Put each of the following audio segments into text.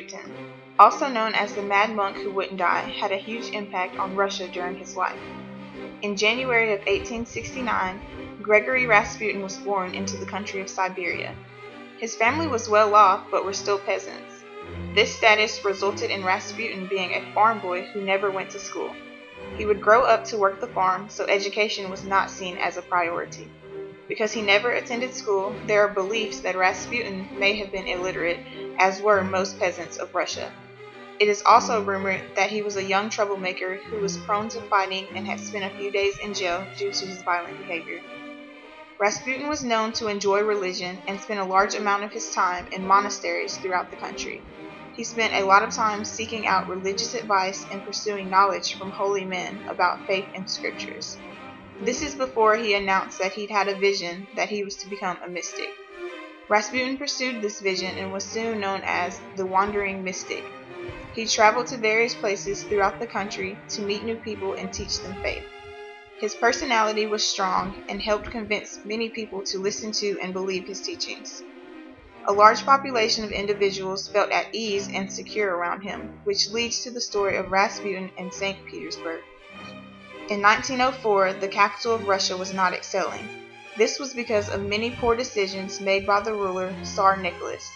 Rasputin, also known as the Mad Monk Who Wouldn't Die, had a huge impact on Russia during his life. In January of 1869, Gregory Rasputin was born into the country of Siberia. His family was well off, but were still peasants. This status resulted in Rasputin being a farm boy who never went to school. He would grow up to work the farm, so education was not seen as a priority. Because he never attended school, there are beliefs that Rasputin may have been illiterate, as were most peasants of Russia. It is also rumored that he was a young troublemaker who was prone to fighting and had spent a few days in jail due to his violent behavior. Rasputin was known to enjoy religion and spent a large amount of his time in monasteries throughout the country. He spent a lot of time seeking out religious advice and pursuing knowledge from holy men about faith and scriptures. This is before he announced that he'd had a vision that he was to become a mystic. Rasputin pursued this vision and was soon known as the Wandering Mystic. He traveled to various places throughout the country to meet new people and teach them faith. His personality was strong and helped convince many people to listen to and believe his teachings. A large population of individuals felt at ease and secure around him, which leads to the story of Rasputin and St. Petersburg. In 1904, the capital of Russia was not excelling. This was because of many poor decisions made by the ruler, Tsar Nicholas.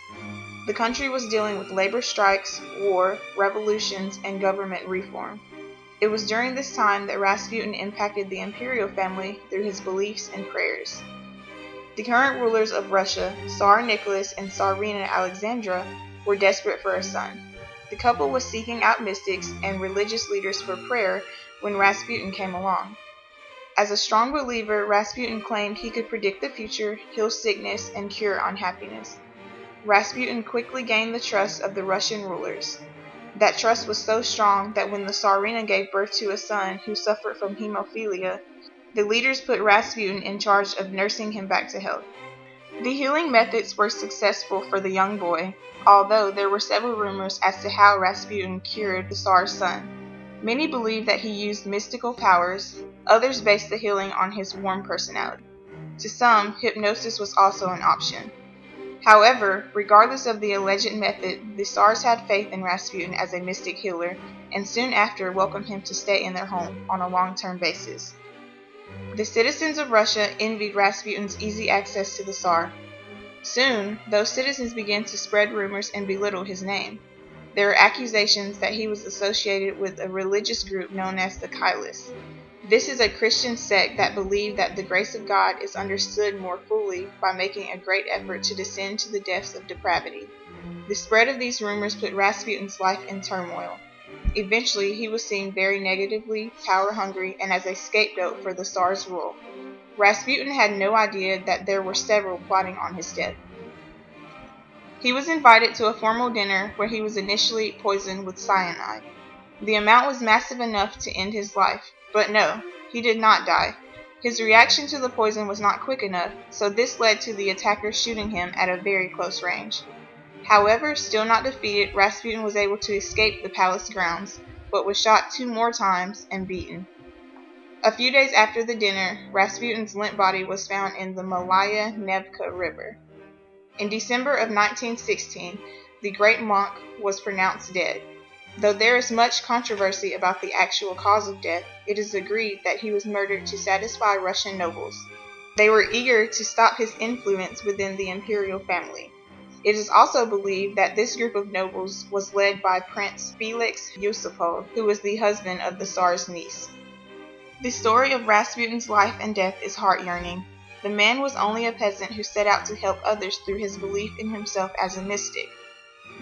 The country was dealing with labor strikes, war, revolutions, and government reform. It was during this time that Rasputin impacted the imperial family through his beliefs and prayers. The current rulers of Russia, Tsar Nicholas and Tsarina Alexandra, were desperate for a son. The couple was seeking out mystics and religious leaders for prayer when Rasputin came along. As a strong believer, Rasputin claimed he could predict the future, heal sickness, and cure unhappiness. Rasputin quickly gained the trust of the Russian rulers. That trust was so strong that when the Tsarina gave birth to a son who suffered from hemophilia, the leaders put Rasputin in charge of nursing him back to health. The healing methods were successful for the young boy, although there were several rumors as to how Rasputin cured the Tsar's son. Many believe that he used mystical powers, others based the healing on his warm personality. To some, hypnosis was also an option. However, regardless of the alleged method, the Tsars had faith in Rasputin as a mystic healer, and soon after welcomed him to stay in their home on a long-term basis. The citizens of Russia envied Rasputin's easy access to the Tsar. Soon, those citizens began to spread rumors and belittle his name. There were accusations that he was associated with a religious group known as the Kailists. This is a Christian sect that believed that the grace of God is understood more fully by making a great effort to descend to the depths of depravity. The spread of these rumors put Rasputin's life in turmoil. Eventually, he was seen very negatively, power-hungry, and as a scapegoat for the Tsar's rule. Rasputin had no idea that there were several plotting on his death. He was invited to a formal dinner where he was initially poisoned with cyanide. The amount was massive enough to end his life, but no, he did not die. His reaction to the poison was not quick enough, so this led to the attacker shooting him at a very close range. However, still not defeated, Rasputin was able to escape the palace grounds, but was shot 2 more times and beaten. A few days after the dinner, Rasputin's limp body was found in the Malaya Nevka River. In December of 1916, the great monk was pronounced dead. Though there is much controversy about the actual cause of death, it is agreed that he was murdered to satisfy Russian nobles. They were eager to stop his influence within the imperial family. It is also believed that this group of nobles was led by Prince Felix Yusupov, who was the husband of the Tsar's niece. The story of Rasputin's life and death is heart-yearning. The man was only a peasant who set out to help others through his belief in himself as a mystic.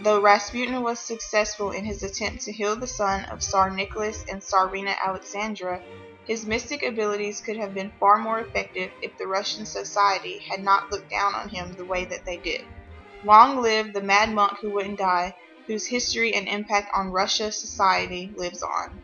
Though Rasputin was successful in his attempt to heal the son of Tsar Nicholas and Tsarina Alexandra, his mystic abilities could have been far more effective if the Russian society had not looked down on him the way that they did. Long live the Mad Monk Who Wouldn't Die, whose history and impact on Russia society lives on.